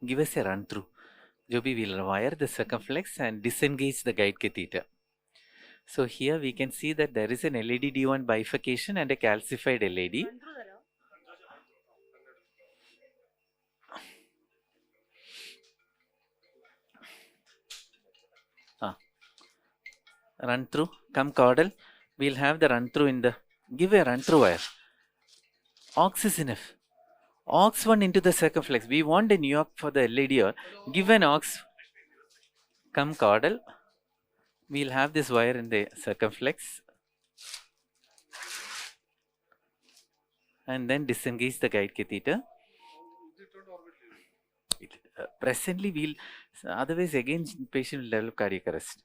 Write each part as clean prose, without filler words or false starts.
give us a run through. Joby will wire the circumflex and disengage the guide catheter. So here we can see that there is an LED D1 bifurcation and a calcified LED. Run through, come caudal. We'll have the run through in the, give a run through wire. Aux is enough. Aux 1 into the circumflex. We want a New York for the LED or give an aux. Come caudal. We'll have this wire in the circumflex. And then disengage the guide catheter. Presently we'll, otherwise again patient will develop cardiac arrest.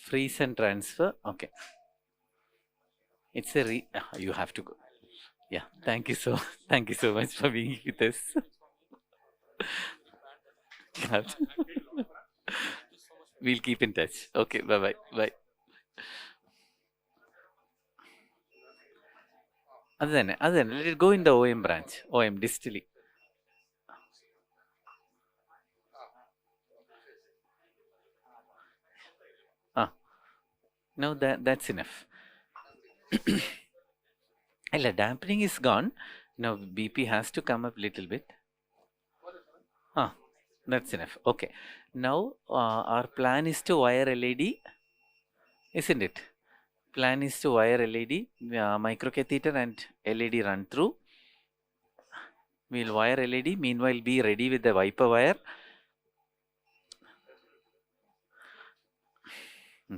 Freeze and transfer. Okay. It's a you have to go. Yeah. Thank you so much for being with us. We'll keep in touch. Okay. Bye. Bye. Other than let it go in the OM branch. OM distally. No, that's enough. Dampening is gone. Now BP has to come up a little bit. That's enough. Okay. Now our plan is to wire LED, isn't it? Plan is to wire LED, microcatheter and LED run through. We'll wire LED. Meanwhile, be ready with the wiper wire.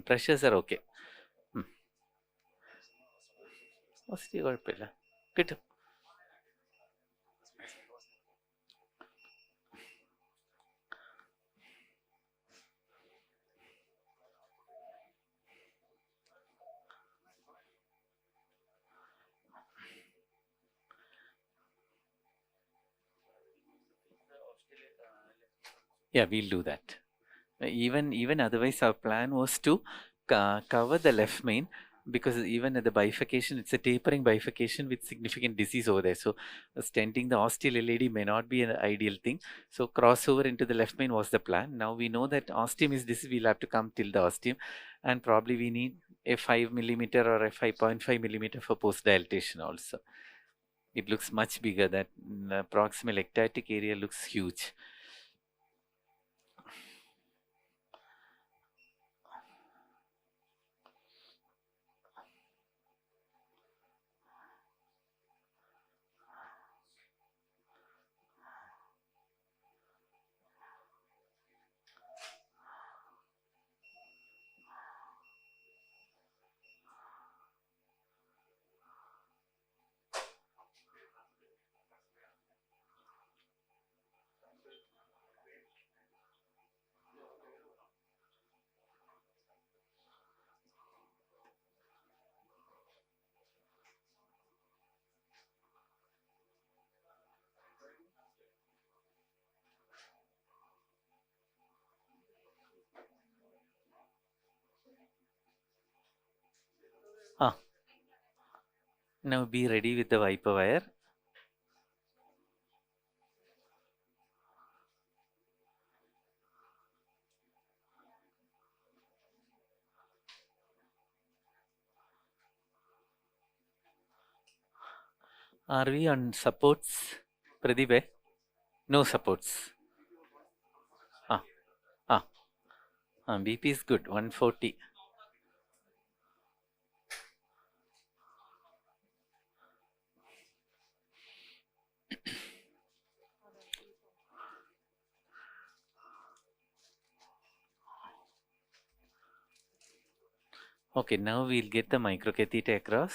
Pressures are okay. Good. Yeah, we'll do that. Even otherwise, our plan was to cover the left main, because even at the bifurcation, it's a tapering bifurcation with significant disease over there. So stenting the ostial LED may not be an ideal thing. So crossover into the left main was the plan. Now we know that ostium is this, we'll have to come till the ostium, and probably we need a 5 millimeter or a 5.5 millimeter for post dilatation also. It looks much bigger. That proximal ectatic area looks huge. Now be ready with the wiper wire. Are we on supports, Pradeep? No supports. BP is good, 140. Okay, now we'll get the microcatheter across.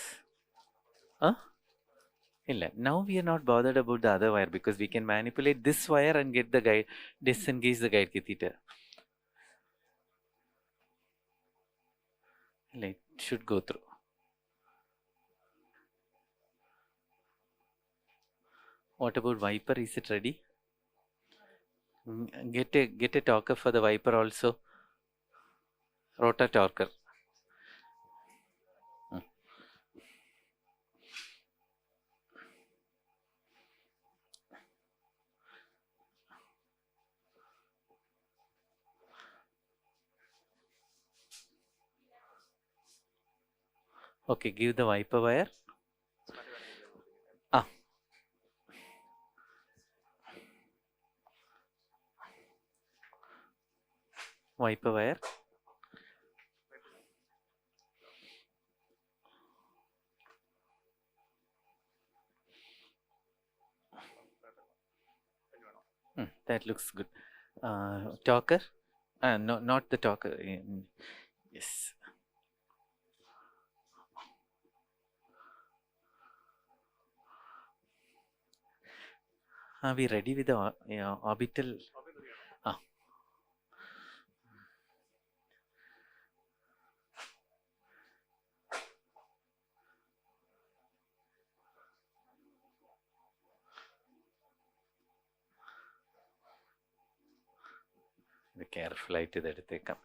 Now we are not bothered about the other wire, because we can manipulate this wire and get the guide, disengage the guide catheter. It should go through. What about Viper? Is it ready? Get a talker for the Viper also. Rota talker. Okay, give the Viper wire. Ah. Viper wire. That looks good. Talker? No, not the talker. Yes. Are we ready with the orbital? Ah. Be careful ആയിട്ട് ഇത് എടുത്തേക്കാം.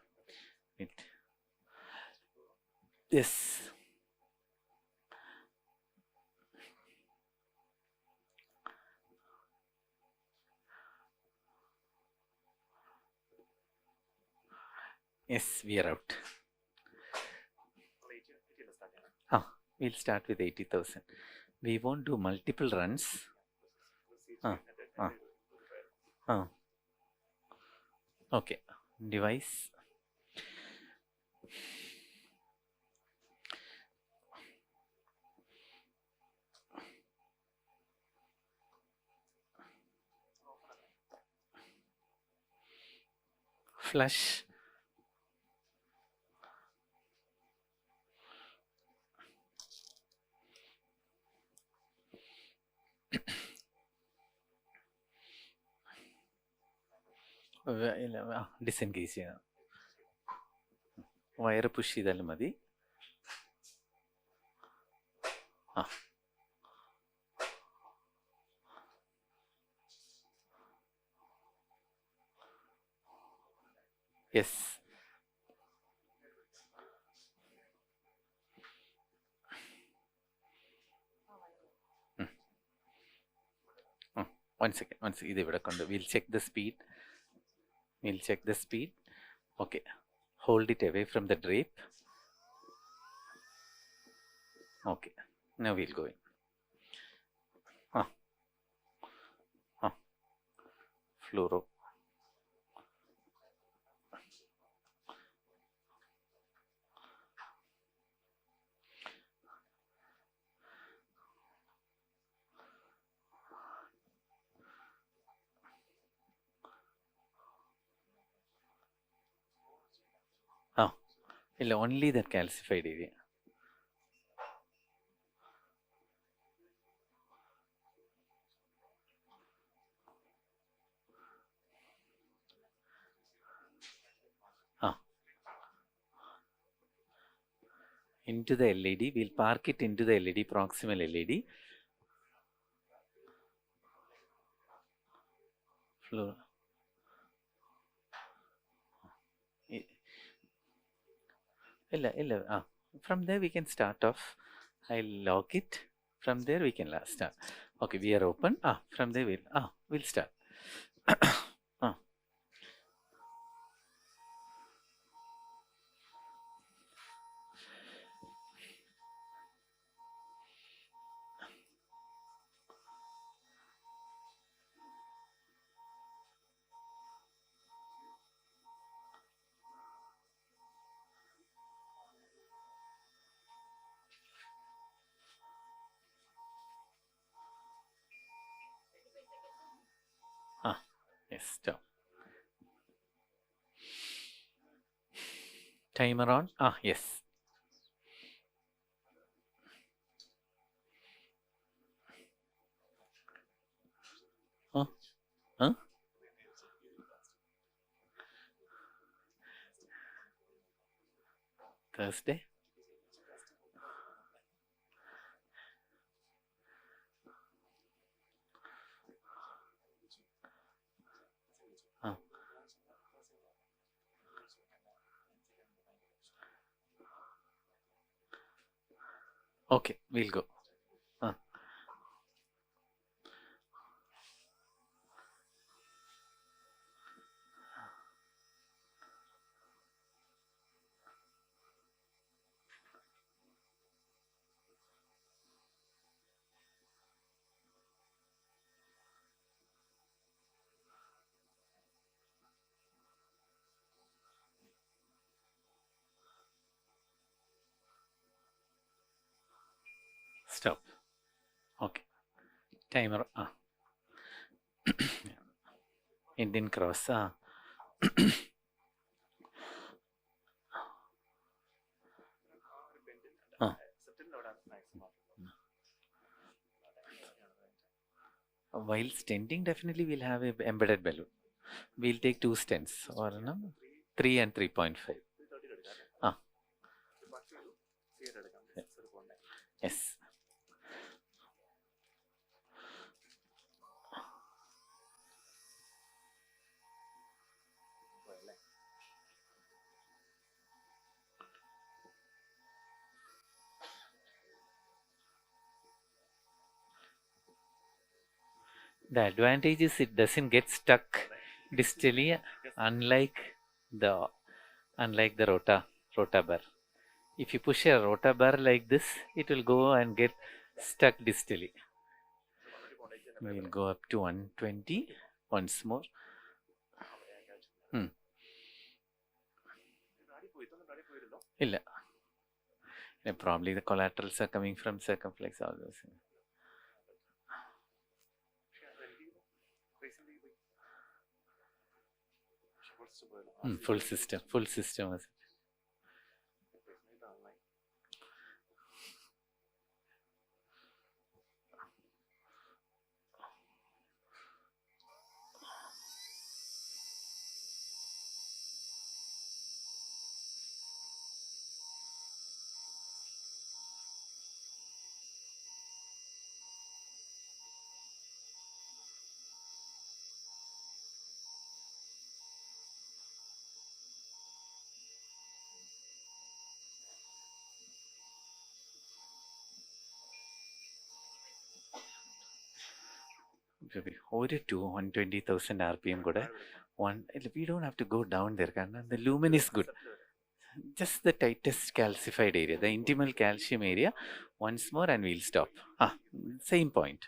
Yes. Yes, we are out. We'll start with 80,000. We won't do multiple runs. Okay. Device. Flush. Disengage ചെയ്യാം. വയറ് push ചെയ്താലും മതി. Yes. One second. ഇത് ഇവിടെ കൊണ്ട്. We'll check the speed. Okay. Hold it away from the drape. Okay. Now we'll go in. Fluoro. Only that calcified area. Into the LED, we'll park it into the LED, proximal LED. Floor. From there we can start off. I'll lock it. From there we can start. Okay, we are open. From there we'll start. Yes, stop. Timer on. Yes. Thursday. Okay, we'll go. Stop. Okay. Timer. Indian cross. While stenting, definitely we'll have a embedded balloon. We'll take 2 stents or no, 3 and 3.5. Yes. The advantage is it doesn't get stuck distally, unlike the rota bar. If you push a rota bar like this, it will go and get stuck distally. We will go up to 120 once more. Illa. Probably the collaterals are coming from circumflex, all those things. Full system. Over to 120,000 RPM kuda. We don't have to go down there. The lumen is good. Just the tightest calcified area, the intimal calcium area. Once more and we'll stop. Same point.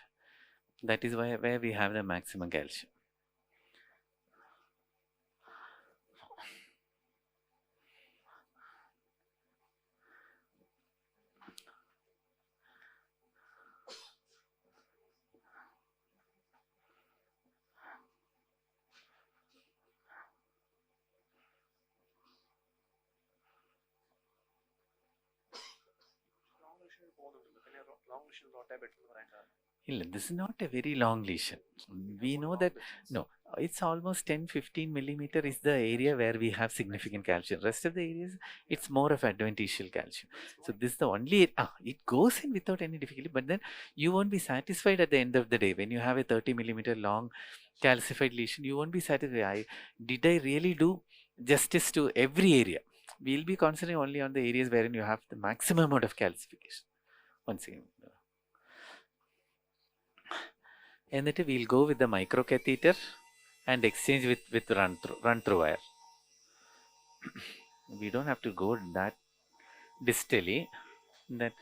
That is where we have the maximum calcium. This is not a very long lesion. We know that, no, it's almost 10-15 millimeter is the area where we have significant calcium. Rest of the areas, it's more of adventitial calcium. So this is the only, it goes in without any difficulty, but then you won't be satisfied at the end of the day. When you have a 30 millimeter long calcified lesion, you won't be satisfied. Did I really do justice to every area? We'll be concentrating only on the areas wherein you have the maximum amount of calcification. Once again. And then we'll go with the microcatheter and exchange with run through wire. We don't have to go that distally. That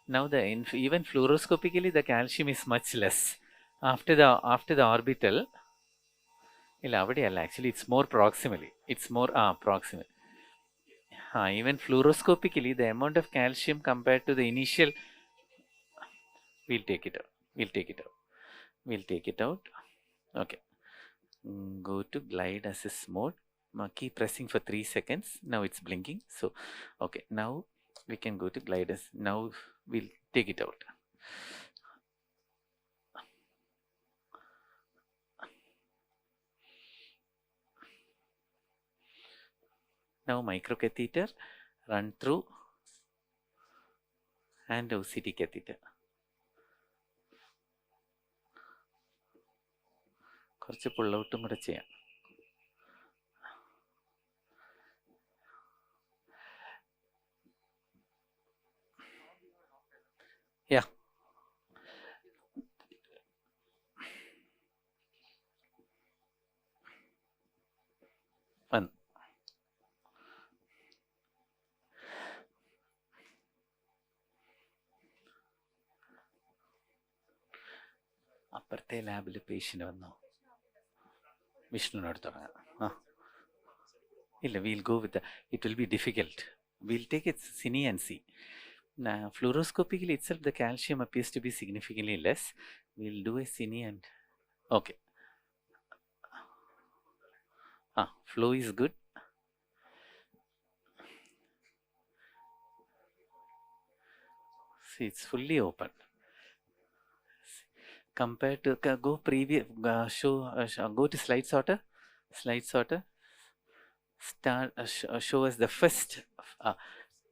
now even fluoroscopically the calcium is much less after the orbital. Actually, it's more proximally. It's more proximal. Even fluoroscopically, the amount of calcium compared to the initial, we'll take it out. Okay. Go to glide assist mode. Keep pressing for 3 seconds. Now it's blinking. So, okay. Now we can go to glide assist. Now we'll take it out. Now microcatheter, run through, and OCT catheter. കുറച്ച് pull ഔട്ടും കൂടെ ചെയ്യാം. അപ്പുറത്തെ ലാബിൽ patient വന്നോ? വിഷ്ണുവിനോട് തുടങ്ങാം. ആ ഇല്ല, we'll go with the, it will be difficult. We'll take it cine and see. Now, fluoroscopically itself, the calcium appears to be significantly less. We'll do a cine and, okay. Flow is good. See, it's fully open. Compared to, go previous, go to slide sorter. Slide sorter. Start, show us the first,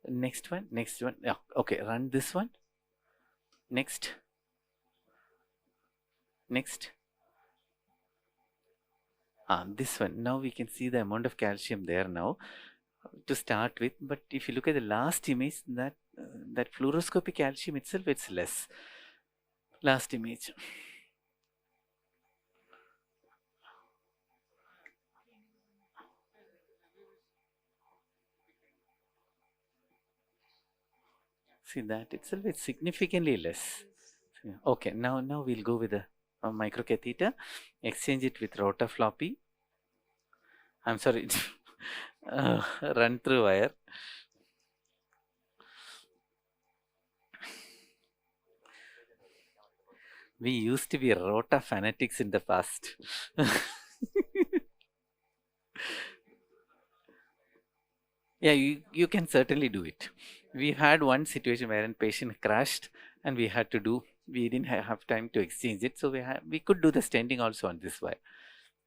next one. Yeah, okay, run this one. Next. This one. Now we can see the amount of calcium there now to start with. But if you look at the last image, that fluoroscopic calcium itself, it's less. Last image. See, that itself is significantly less. Okay, now we'll go with the microcatheter. Exchange it with rotafloppy. I'm sorry. Run through wire. We used to be rota fanatics in the past. Yeah, you can certainly do it. We had one situation where a patient crashed and we didn't have time to exchange it, so we could do the stenting also on this wire.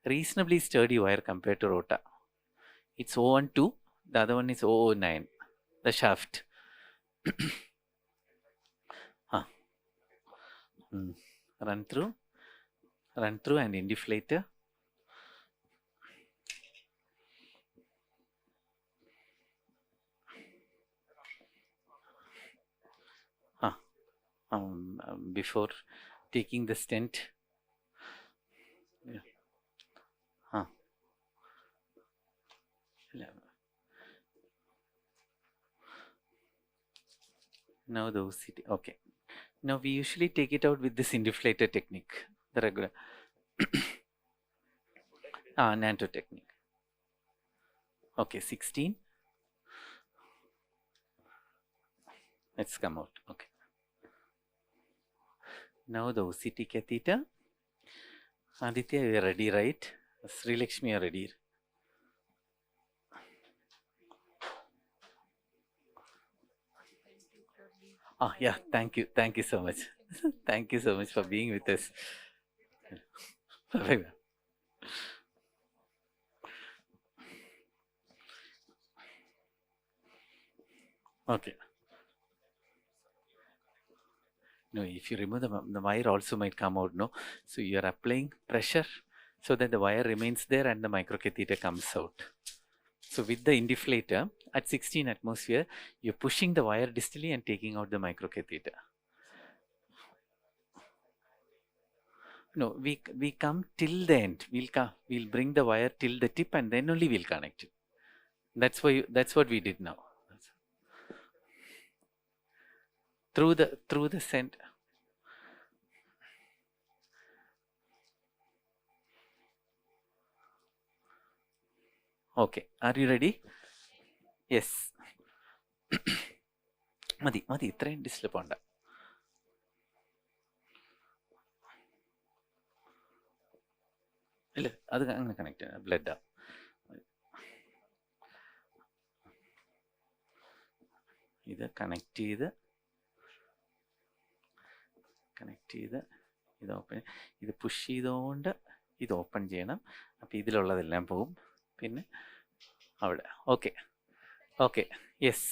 Reasonably sturdy wire compared to rota. It's 012, the other one is 009, the shaft. Run through and indiflator. Before taking the stent. Yeah. Now the OCT. Okay. Now we usually take it out with this indiflator technique, the regular Nanto technique. Okay, 16. Let's come out. Okay. Now the OCT catheter. Aditya, you are ready, right? Sri Lakshmi, you are ready. Yeah, thank you so much. Thank you so much for being with us. Bye-bye. Okay. No, if you remove the wire also might come out, no? So you are applying pressure so that the wire remains there and the microcatheter comes out. So with the indiflator at 16 atmosphere, you're pushing the wire distally and taking out the microcatheter. No, we come till the end. We'll bring the wire till the tip and then only we'll connect it. That's what we did now. Through the center. Okay, are you ready? Yes. മതി ഇത്രയും distil പോണ്ട. ഇല്ല, അത് അങ്ങനെ connect ചെയ്യണം. ബ്ലഡാ. ഇത് connect ചെയ്ത് ഇത് ഓപ്പൺ, ഇത് പുഷ് ചെയ്തുകൊണ്ട് ഇത് ഓപ്പൺ ചെയ്യണം. അപ്പോൾ ഇതിലുള്ളതെല്ലാം പോകും. പിന്നെ അവിടെ okay yes.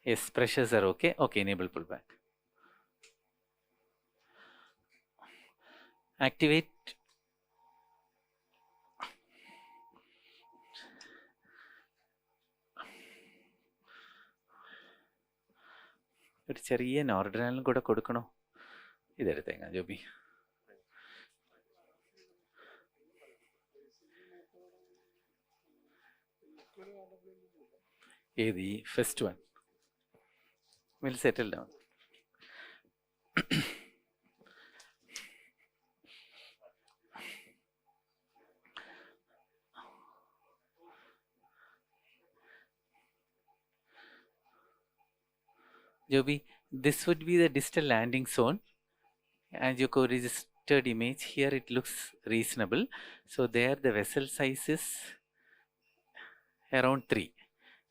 Yes, pressures are okay. Okay, enable pullback. Activate. ഒരു ചെറിയ നോർഡ്രാലും കൂടെ കൊടുക്കണോ? ഇതെടുത്തേക്കാം ജോബി. ഏത് ഈ first one? We'll settle down. Joby, this would be the distal landing zone. Angio registered image here, it looks reasonable. So there the vessel size is around 3.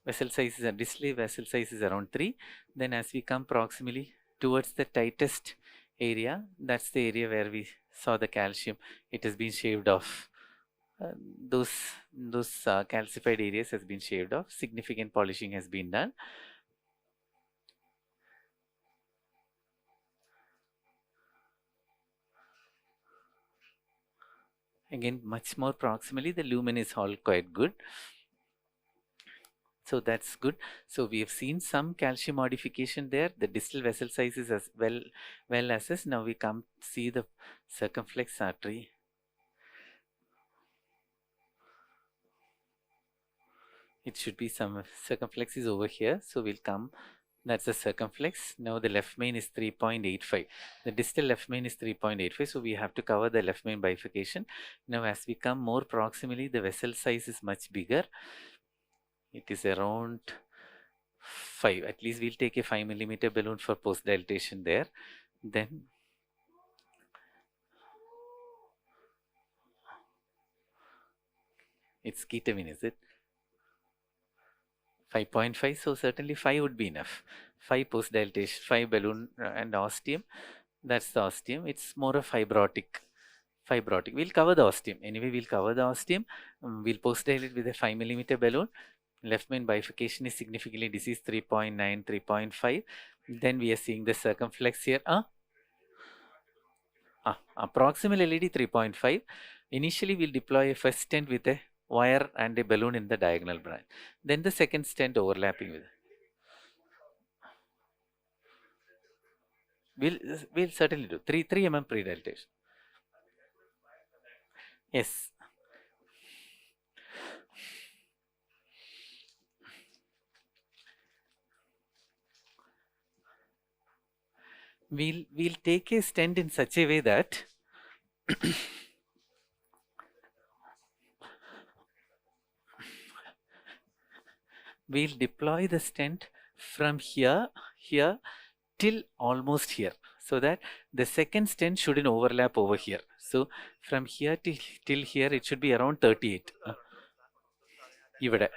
Vessel size is distal vessel size is around 3. Then as we come proximally towards the tightest area, that's the area where we saw the calcium. It has been shaved off. Those calcified areas has been shaved off. Significant polishing has been done. Again, much more proximally, the lumen is all quite good. So that's good. So we have seen some calcium modification there. The distal vessel size is as well assessed. Now we come see the circumflex artery. It should be some circumflex is over here. So we'll come. That's the circumflex. Now the left main is 3.85. The distal left main is 3.85. So we have to cover the left main bifurcation. Now as we come more proximally, the vessel size is much bigger. It is around 5. At least we'll take a 5 millimeter balloon for post dilatation there. Then it's ketamine, is it? 5.5. So certainly 5 would be enough. 5 post dilatation, 5 balloon and ostium. That's the ostium. It's more of fibrotic. We'll cover the ostium. Anyway, we'll cover the ostium. We'll post dilate with a 5 millimeter balloon. Left main bifurcation is significantly diseased 3.9, 3.5. Then we are seeing the circumflex here. Proximal LED 3.5. Initially, we'll deploy a first stent with a wire and a balloon in the diagonal branch. Then the second stent overlapping with. We'll certainly do 3 mm pre-dilatation. Yes. We'll take a stent in such a way that we'll deploy the stent from here till almost here, so that the second stent shouldn't overlap over here. So from here till here it should be around 38. ഇവിടെ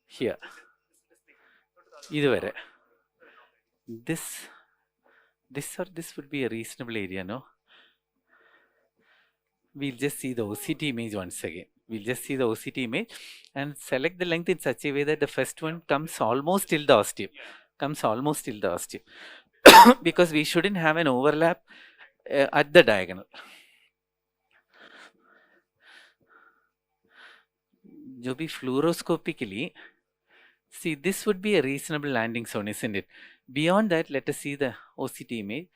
here ഇതുവരെ this would be a reasonable area, no? We'll just see the OCT image once again. We'll just see the OCT image and select the length in such a way that the first one comes almost till the ostium. Because we shouldn't have an overlap at the diagonal. जो भी fluoroscopically, see, this would be a reasonable landing zone, isn't it? Beyond that, let us see the OCT image.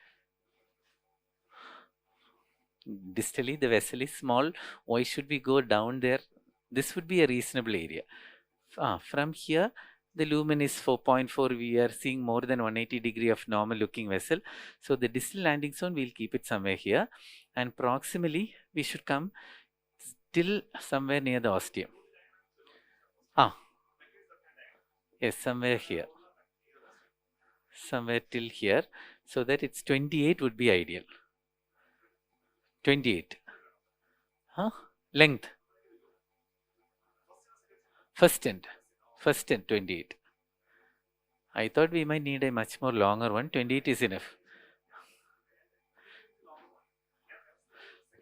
Distally, the vessel is small. Why should we go down there? This would be a reasonable area. From here, the lumen is 4.4. We are seeing more than 180 degree of normal looking vessel. So the distal landing zone, we'll keep it somewhere here. And proximally, we should come till somewhere near the ostium. Yes, somewhere here. Somewhere till here. So that it's 28 would be ideal. 28. Length. First stent 28. I thought we might need a much more longer one. 28 is enough.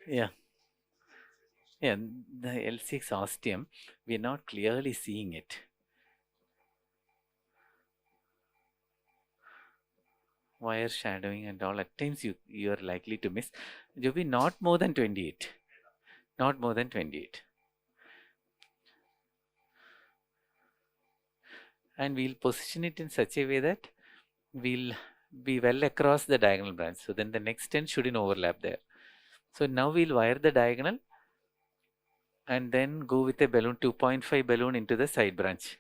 Yeah. Yeah, the L6 ostium, we are not clearly seeing it. Wire shadowing and all, at times you are likely to miss. You'll be not more than 28. Not more than 28. And we'll position it in such a way that we'll be well across the diagonal branch. So then the next 10 shouldn't overlap there. So now we'll wire the diagonal and then go with a balloon, 2.5 balloon into the side branch.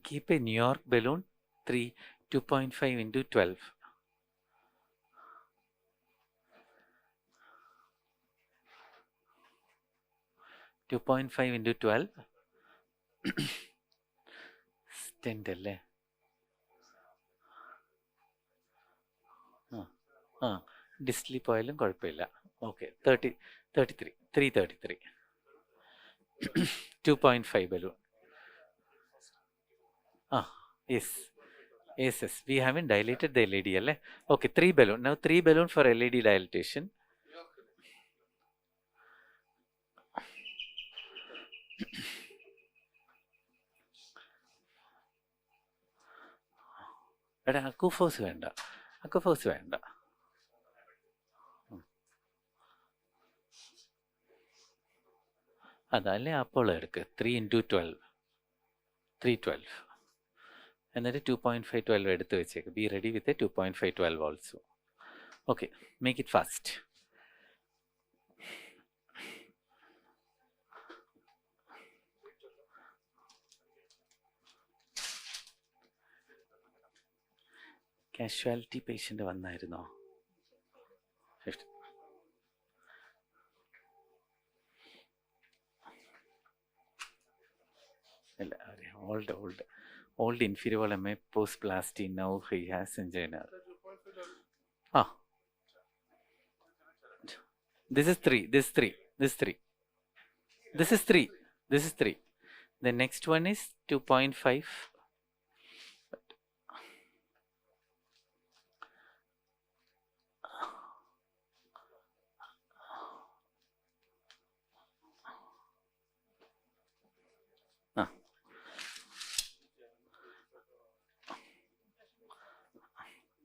Keep a New York balloon 2.5 into 12. into 12 stent അല്ലേ? ഡിസ്ലി പോയാലും കുഴപ്പമില്ല. Okay, 333 2.5 balloon. Yes. Yes, we haven't dilated the LED അല്ലേ? Okay, 3 balloon. Now 3 balloon for LED dilatation. എടാ അക്കുഫോസ് വേണ്ട. അതല്ലേ Apollo എടുക്ക്. 3 into 12 312. എന്നിട്ട് 2.5 12 എടുത്ത് വെച്ചേക്ക്. Be ready with 2.5 12 also. Okay, make it fast. Casualty patient വന്നായിരുന്നോ? ഇല്ല, old inferior wall MA post plasty. Now he has angina. This is 3. This is 3. The next one is 2.5. Ah.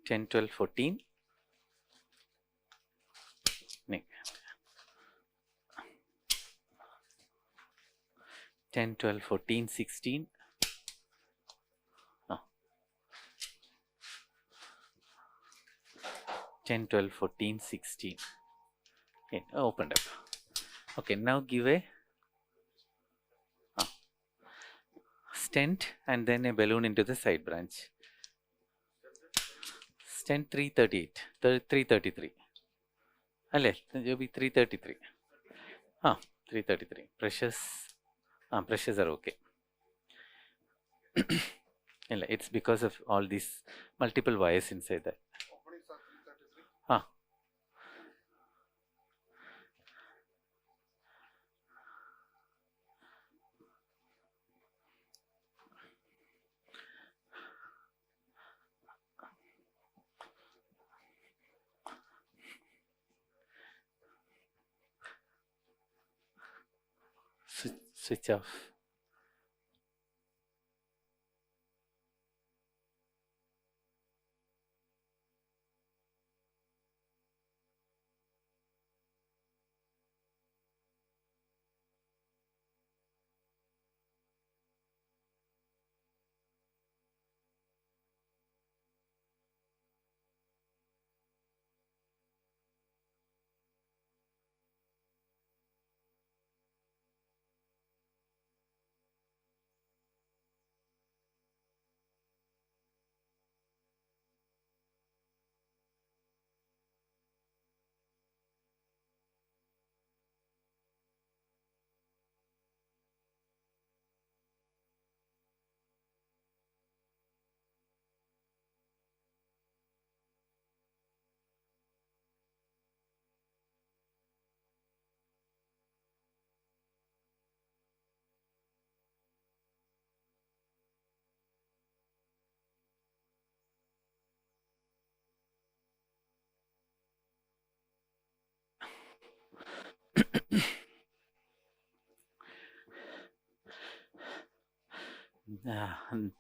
10, 12, 14. 10, 12, 14, 16. 10, 12, 14, 16. Okay, opened up. Okay, now give a stent and then a balloon into the side branch. Stent 338, 333. Alle, you'll be 333. 333. Pressures are okay. It's because of all these multiple wires inside that. Switch off.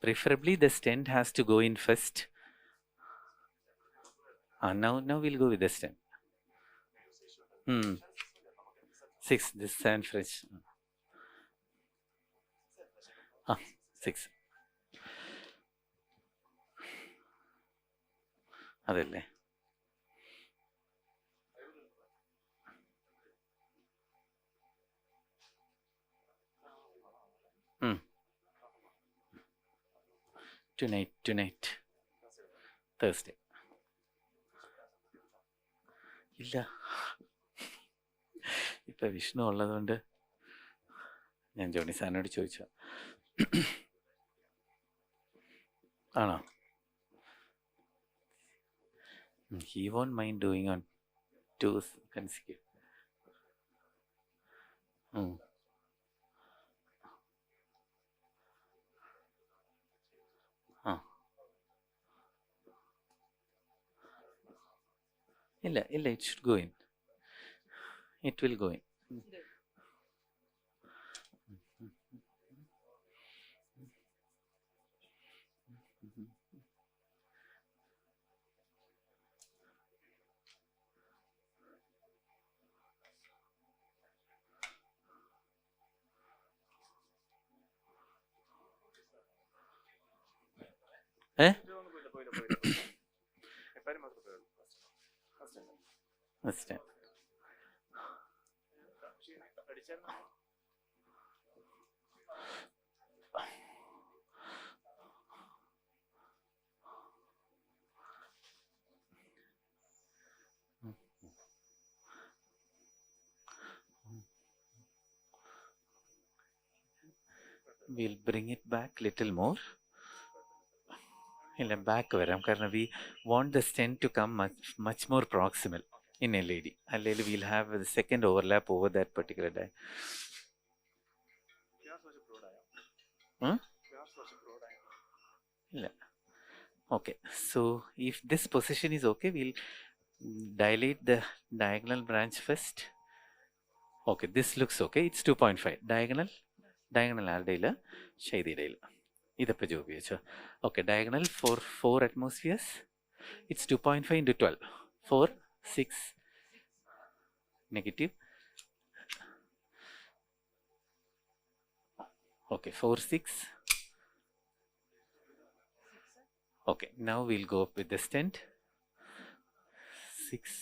Preferably the stent has to go in first. Now we'll go with the stent. 6. This 7 fresh. 6. അതല്ലേ? Tonight. Thursday. ഇല്ല, ഇപ്പം വിഷ്ണു ഉള്ളതുകൊണ്ട് ഞാൻ Johnny സാറിനോട് ചോദിച്ചു. ആണോ? He won't mind doing on 2 consecutive. ഇല്ല, it should go in. It will go in. First time. We'll bring it back little more. ഇല്ല, ബാക്ക് വരാം. കാരണം we want the stent to come much more proximal in LED. അല്ലെങ്കിൽ we'll have the second overlap over that particular die. ഇല്ല. Okay, so if this position is okay, we'll dilate the diagonal branch first. Okay, this looks okay. It's 2.5. Diagonal ആരുടെ ഇല്ല, ശൈതിയുടെ ഇല്ല. ഇതിപ്പോൾ ജോബി വെച്ചോ. Okay, diagonal for 4 atmospheres. It's 2.5 into 12. 4, 6, negative. Okay, 4, 6. Okay, now we'll go up with the stent. 6,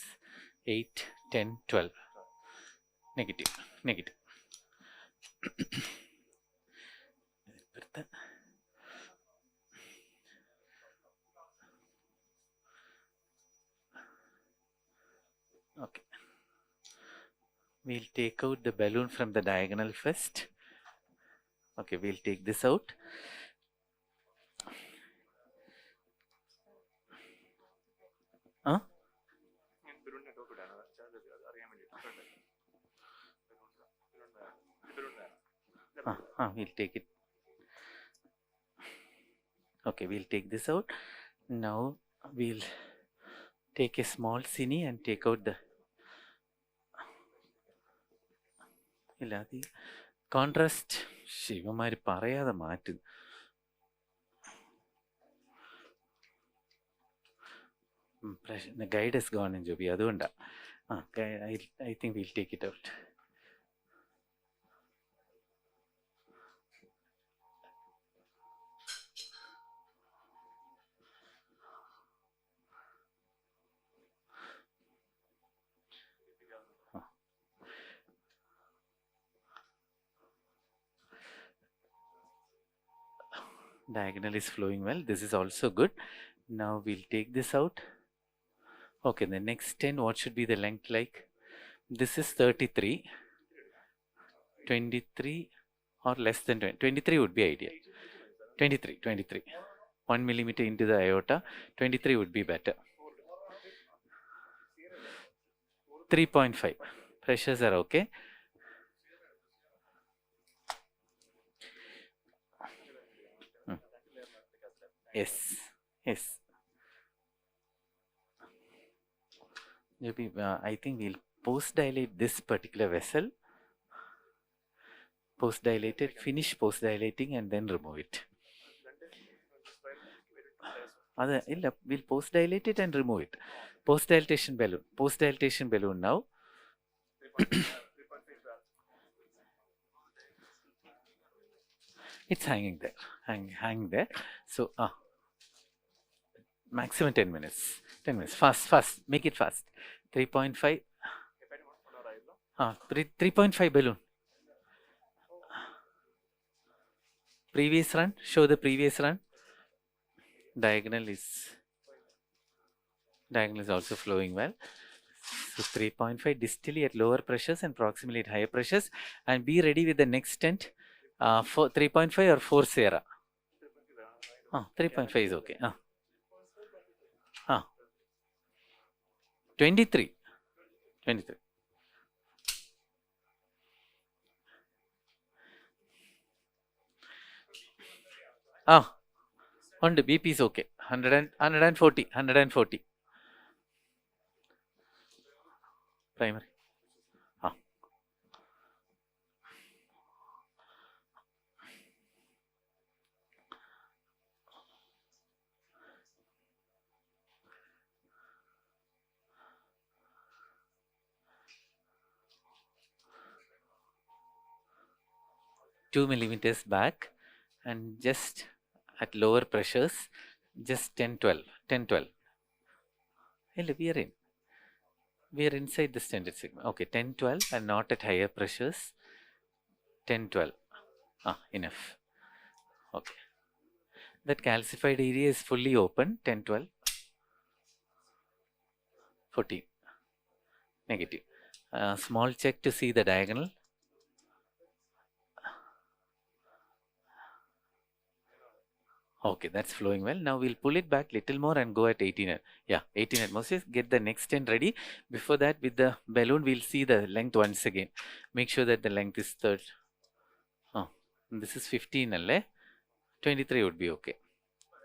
8, 10, 12. Negative. Okay, we'll take out the balloon from the diagonal first. Okay, we'll take this out. We'll take it. Okay, we'll take this out. Now we'll take a small cine and take out the ഇല്ലാതെ contrast ശിവന്മാർ പറയാതെ മാറ്റും. The guide has gone in Joby, അതുകൊണ്ടാണ്. I think we'll take it out. Diagonal is flowing well. This is also good. Now we'll take this out. Okay, the next 10, what should be the length like? This is 33. 23 or less than 20. 23 would be ideal. 23. 1 millimeter into the aorta. 23 would be better. 3.5. Pressures are okay. Yes. Maybe I think we'll post-dilate this particular vessel. Post-dilated, finish post-dilating and then remove it. We'll post-dilate it and remove it. Post-dilatation balloon now. It's hanging there. So maximum 10 minutes. Fast. Make it fast. 3.5. 3.5 balloon. Previous run. Show the previous run. Diagonal is also flowing well. So 3.5 distally at lower pressures and proximally at higher pressures, and be ready with the next stent for 3.5 or 4 Sierra. 3.5 is okay. 23. 23. On the BP is okay. 140. Primary. 2 millimeters back, and just at lower pressures, just 10 12. Hey, we are inside the standard segment. Okay, 10 12, and not at higher pressures. 10 12. Enough. Okay, that calcified area is fully open. 10 12. 14. Negative. Small check to see the diagonal. Okay, that's flowing well. Now we'll pull it back little more and go at 18. Yeah, 18 atmospheres. Get the next stent ready. Before that, with the balloon, we'll see the length once again. Make sure that the length is third. This is 15, 23 would be okay.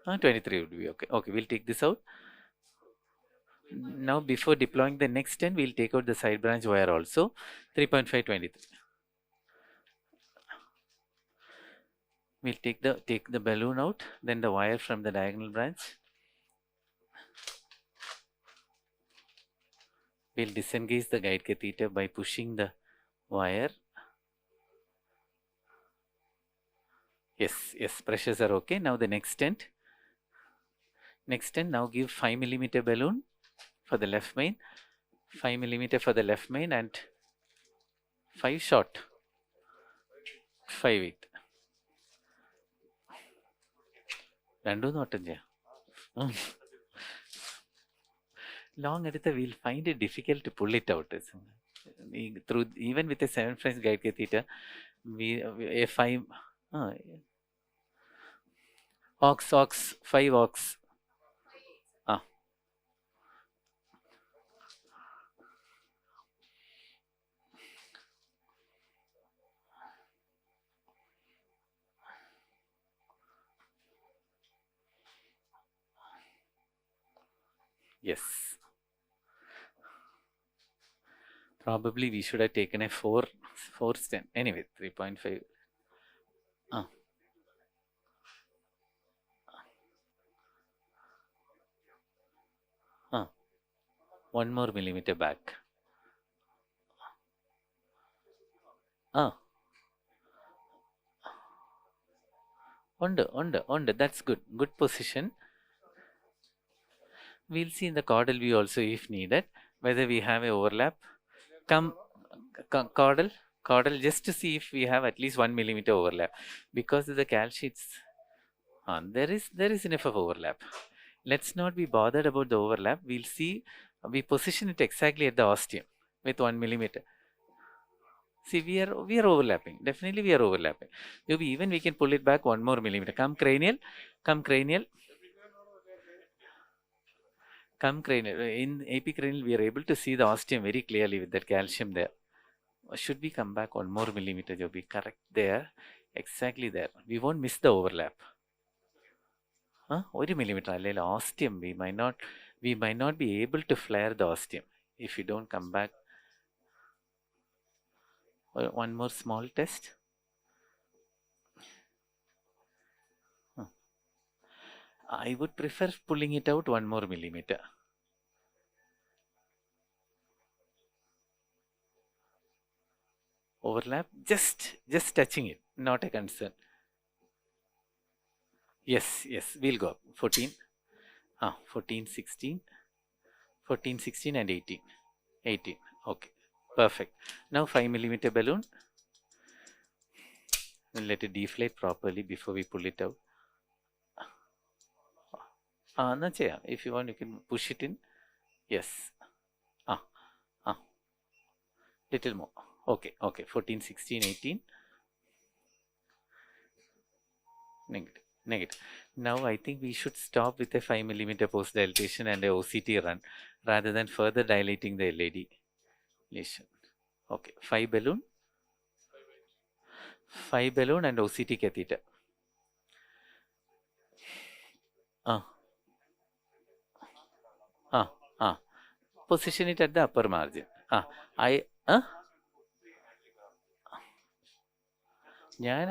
23 would be okay. Okay, we'll take this out. Now, before deploying the next stent, we'll take out the side branch wire also. 3.5, 23. We'll take the balloon out, then the wire from the diagonal branch. We'll disengage the guide catheter by pushing the wire. Yes, pressures are okay. Now the next stent. Now give 5 millimeter balloon for the left main, 5 millimeter for the left main, and 5 short, 5 8. Long editha, we'll find it difficult to pull it out. Through even with a 7 French guide catheter, a 5 ox 5 ox. Yes. Probably we should have taken a 4 stent. Anyway, 3.5. One more millimeter back. Under. That's good. Good position. We'll see in the caudal view also if needed whether we have a overlap. Caudal just to see if we have at least 1 millimeter overlap, because of the cal sheets. There is enough of overlap. Let's not be bothered about the overlap. We'll see. We position it exactly at the ostium with 1 millimeter. See, we are overlapping. Definitely we are overlapping. Even we can pull it back 1 more millimeter. Come cranial. In epicranial, we are able to see the ostium very clearly with that calcium there. Should we come back 1 more millimeter? You'll be correct there. Exactly there. We won't miss the overlap. 1 millimeter. Ostium. We might not be able to flare the ostium if we don't come back. 1 more small test. I would prefer pulling it out 1 more millimeter. Overlap, just touching it, not a concern. Yes, we'll go 14, 14, 16, 14, 16 and 18. Okay, perfect. Now 5 millimeter balloon. We'll let it deflate properly before we pull it out. എന്നാ ചെയ്യാം. If you want, you can push it in. Yes. Ah, ah, little more. Okay, 14, 16, 18. Negative. Now I think we should stop with a 5 millimeter post dilatation and a OCT run rather than further dilating the LAD lesion. Okay, 5 balloon and OCT catheter. Ah, ah, ah. Position it at the upper margin.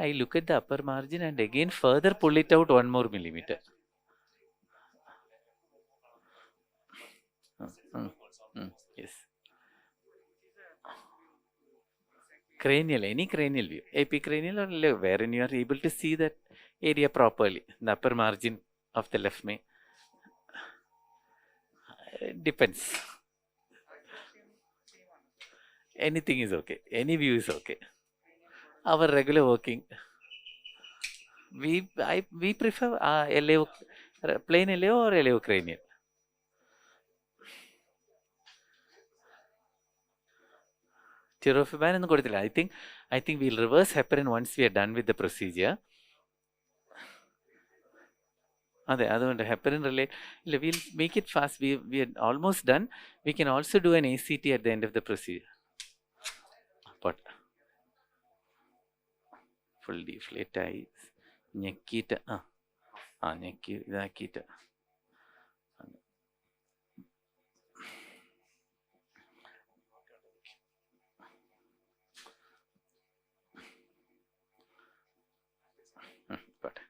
I look at the upper margin and again further pull it out 1 more millimeter. Yes. Cranial, any cranial view, epicranial or wherein you are able to see that area properly, the upper margin of the left main. Depends. Anything is okay. Any view is okay. Our regular working, we prefer LAO, plain LAO or LAO cranial. Tirofiban and Godilla. I think we'll reverse heparin once we are done with the procedure. അതുകൊണ്ട് heparin relate. We'll make it fast. We are almost done. We can also do an ACT at the end of the procedure. But full deflate eyes. ഞെക്കിയിട്ട് ഞെക്കി ഇതാക്കിയിട്ട് പോട്ടെ.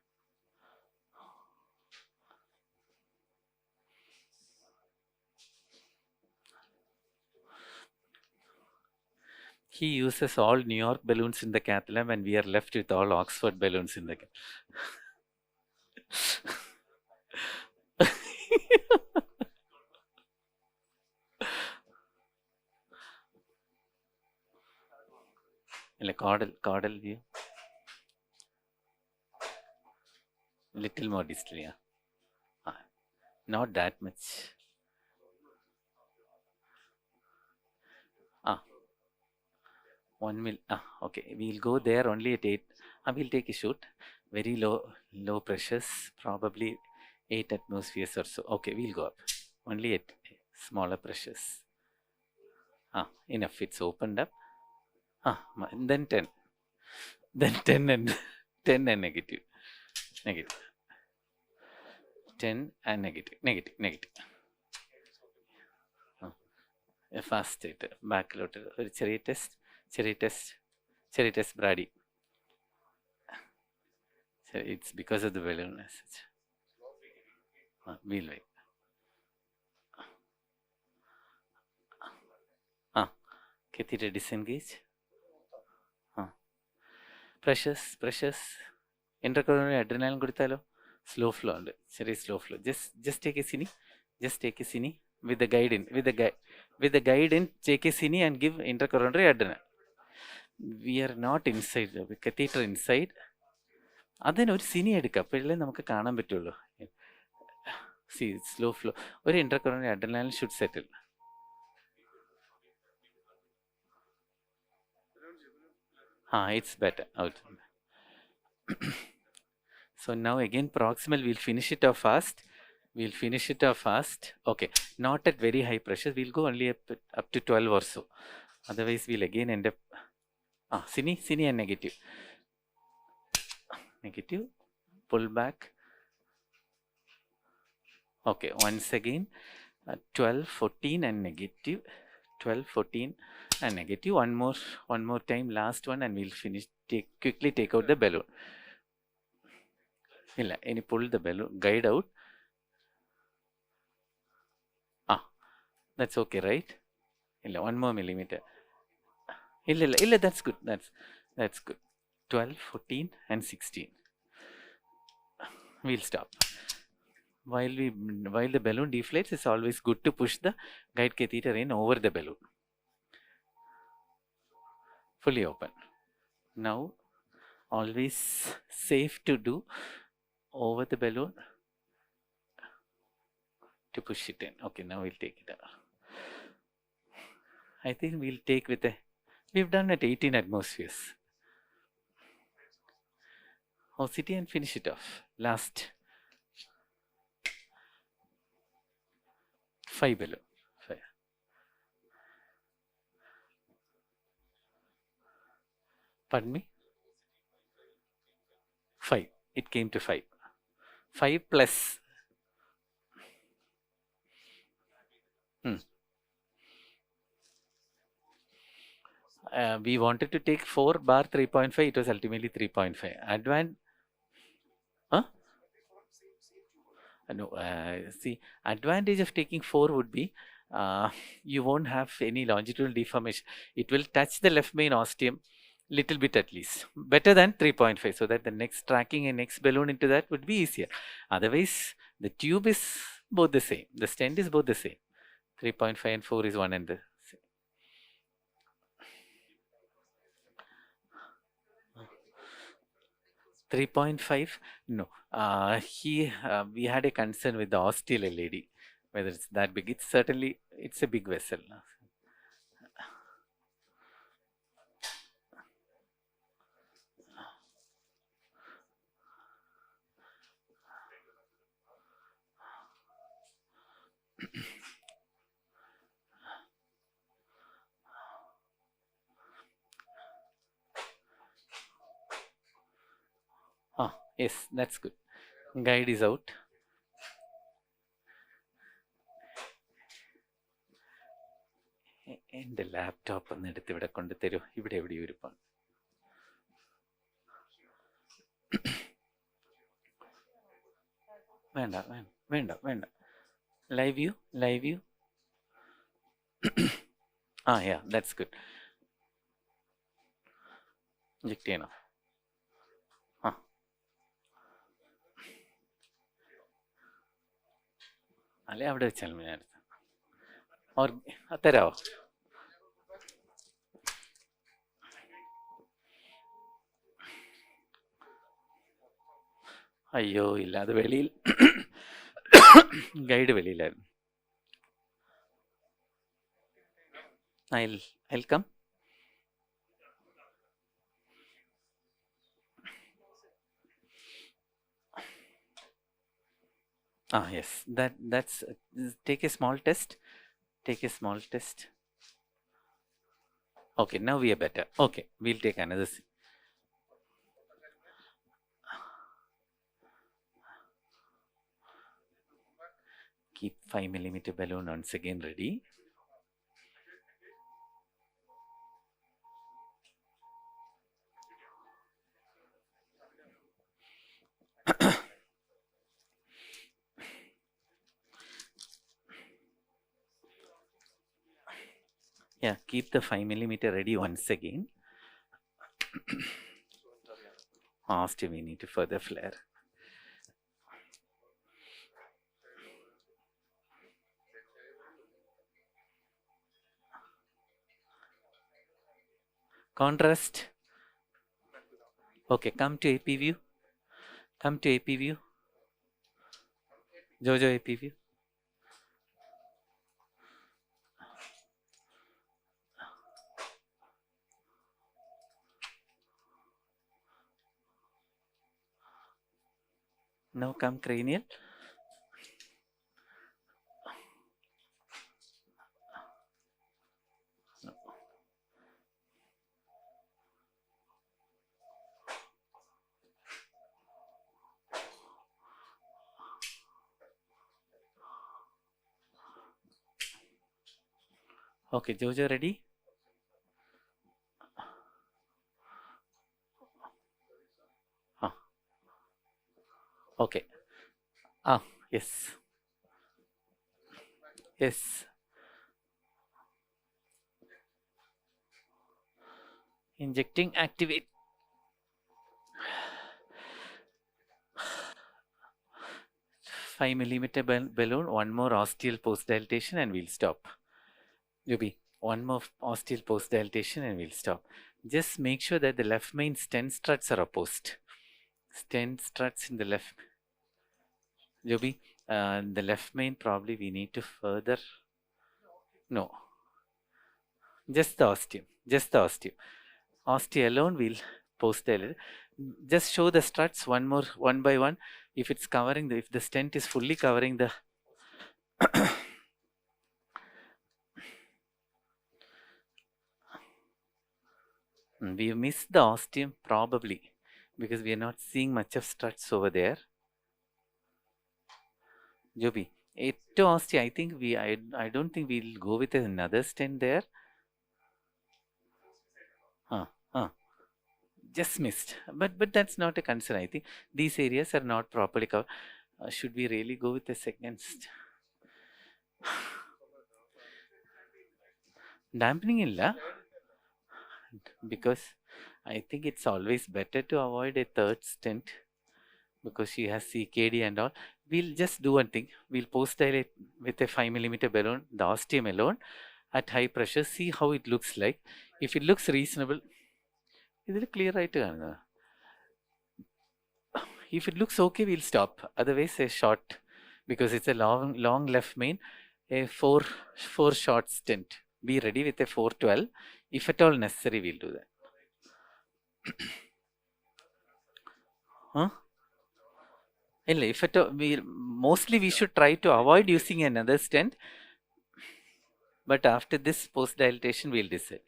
He uses all New York balloons in the cath lab and we are left with all Oxford balloons in the cath. Caudal view. Little more distal, yeah. Not that much. 1 mil. Okay. We'll go there only at 8. We'll take a shoot. Very low pressures, probably 8 atmospheres or so. Okay, we'll go up. Only at smaller pressures. Enough. It's opened up. Then 10. Then 10 and 10 and negative. 10 and negative. Fast it. Backload. Cherry test Brady. It's because of the balloon as such. We'll wait. Catheter disengage. Pressures. Intracoronary adrenaline കൊടുത്താലോ? Slow flow ഉണ്ട്. ചെറിയ slow flow. Just take a cine. With the guide in, take a cine and give intracoronary adrenaline. We are not inside the catheter inside. അതിന് ഒരു സിനി എടുക്കുക, അപ്പോഴല്ലേ നമുക്ക് കാണാൻ പറ്റുള്ളൂ. See, slow flow. ഒരു intracoronary adrenaline should settle. It's better out. So now again proximal, we'll finish it off fast. Okay, not at very high pressure. We'll go only up to 12 or so. Otherwise, we'll again end up. Cine and negative. Pull back. Okay, once again, 12, 14 and negative. 12, 14 and negative. One more time, last one, and we'll finish. Quickly take out the balloon. Any pull the balloon, guide out. That's okay, right? 1 more millimeter. That's good. That's good. 12, 14 and 16. We'll stop. While the balloon deflates, it's always good to push the guide catheter in over the balloon. Fully open. Now, always safe to do over the balloon. to push it in. Okay, now we'll take it out. I think we'll take with we've done at 18 atmospheres. OCT and finish it off. Last 5 below. 5. Pardon me? 5. It came to 5. 5 plus. We wanted to take 4 bar 3.5. It was ultimately 3.5. Huh? No, see, advantage of taking 4 would be you won't have any longitudinal deformation. It will touch the left main ostium little bit at least. Better than 3.5, so that the next tracking and next balloon into that would be easier. Otherwise, the tube is both the same. The stent is both the same. 3.5 and 4 is one and the same. 3.5? No. We had a concern with the ostial LAD, whether it's that big. It's a big vessel. Yes, that's good. Guide is out. എൻ്റെ laptop ഒന്ന് എടുത്ത് ഇവിടെ കൊണ്ട് തരൂ. ഇവിടെ എവിടെയോ ഇരിപ്പാണ്. വേണ്ട വേണ്ട വേണ്ട വേണ്ട. Live view. Yeah, that's good. Inject ചെയ്യണം. അല്ലെ അവിടെ വെച്ചാൽ ഞാൻ തരാമോ? അയ്യോ ഇല്ല, അത് വെളിയിൽ guide വെളിയിലായിരുന്നു. I'll come. Yes, that's take a small test. Okay, now we are better. Okay, we'll take another. Keep 5mm balloon once again ready. Yeah, keep the 5mm ready once again. Still we need to further flare. Contrast. Okay, come to AP view. Jojo AP view. Now come cranial. Okay, Jojo ready? Okay. Yes. Injecting, activate. Five millimeter balloon, one more ostial post dilatation, and we'll stop. Yubi, one more ostial post dilatation, and we'll stop. Just make sure that the left main stent struts are opposed. Stent struts in the left. Yubi, The left main probably we need to further. No, just the ostium. Just the ostium. Ostium alone we'll post dilate. Just show the struts one by one. If it's covering if the stent is fully covering the we missed the ostium probably because we are not seeing much of struts over there. Joby, to ostium, I think I don't think we'll go with another stent there. Huh, huh. Just missed, but that's not a concern. I think these areas are not properly covered. Should we really go with the second dampening illa? Because I think it's always better to avoid a third stent because she has CKD and all. We'll just do one thing. We'll post dilate with a 5 mm balloon, the ostium alone, at high pressure. See how it looks like. If it looks reasonable, is it clear right? If it looks okay, we'll stop. Otherwise, a short because it's a long left main. A four short stent. Be ready with a 412. If at all necessary, we'll do that. Huh? If at all, mostly we should try to avoid using another stent. But after this post dilatation, we'll decide.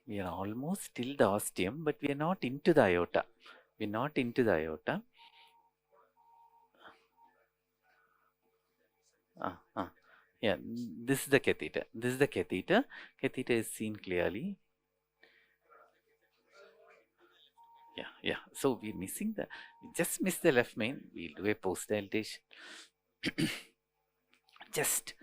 We are almost till the ostium, but we are not into the aorta. We're not into the aorta. Yeah, this is the catheter. This is the catheter. Catheter is seen clearly. Yeah. So we're missing we just missed the left main. We'll do a post dilatation. Just